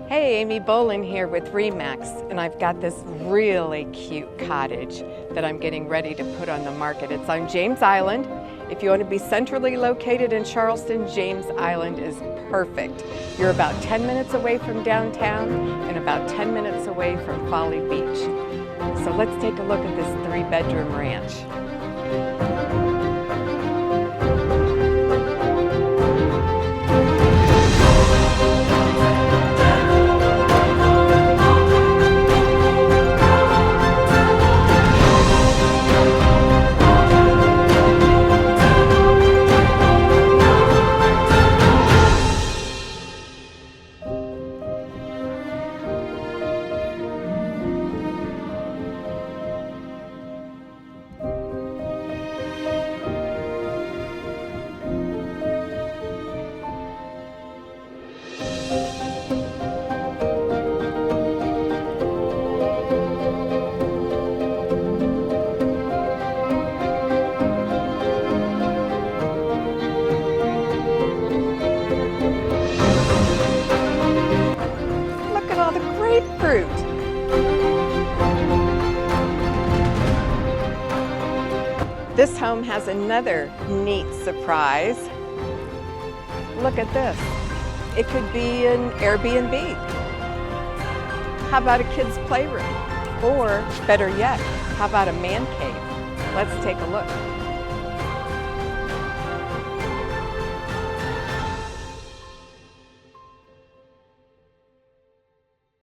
Hey, Amy Bolan here with RE/MAX, and I've got this really cute cottage that I'm getting ready to put on the market. It's on James Island. If you want to be centrally located in Charleston, James Island is perfect. You're about 10 minutes away from downtown and about 10 minutes away from Folly Beach. So let's take a look at this 3-bedroom ranch. Look at all the grapefruit. This home has another neat surprise. Look at this. It could be an Airbnb. How about a kid's playroom? Or better yet, how about a man cave? Let's take a look.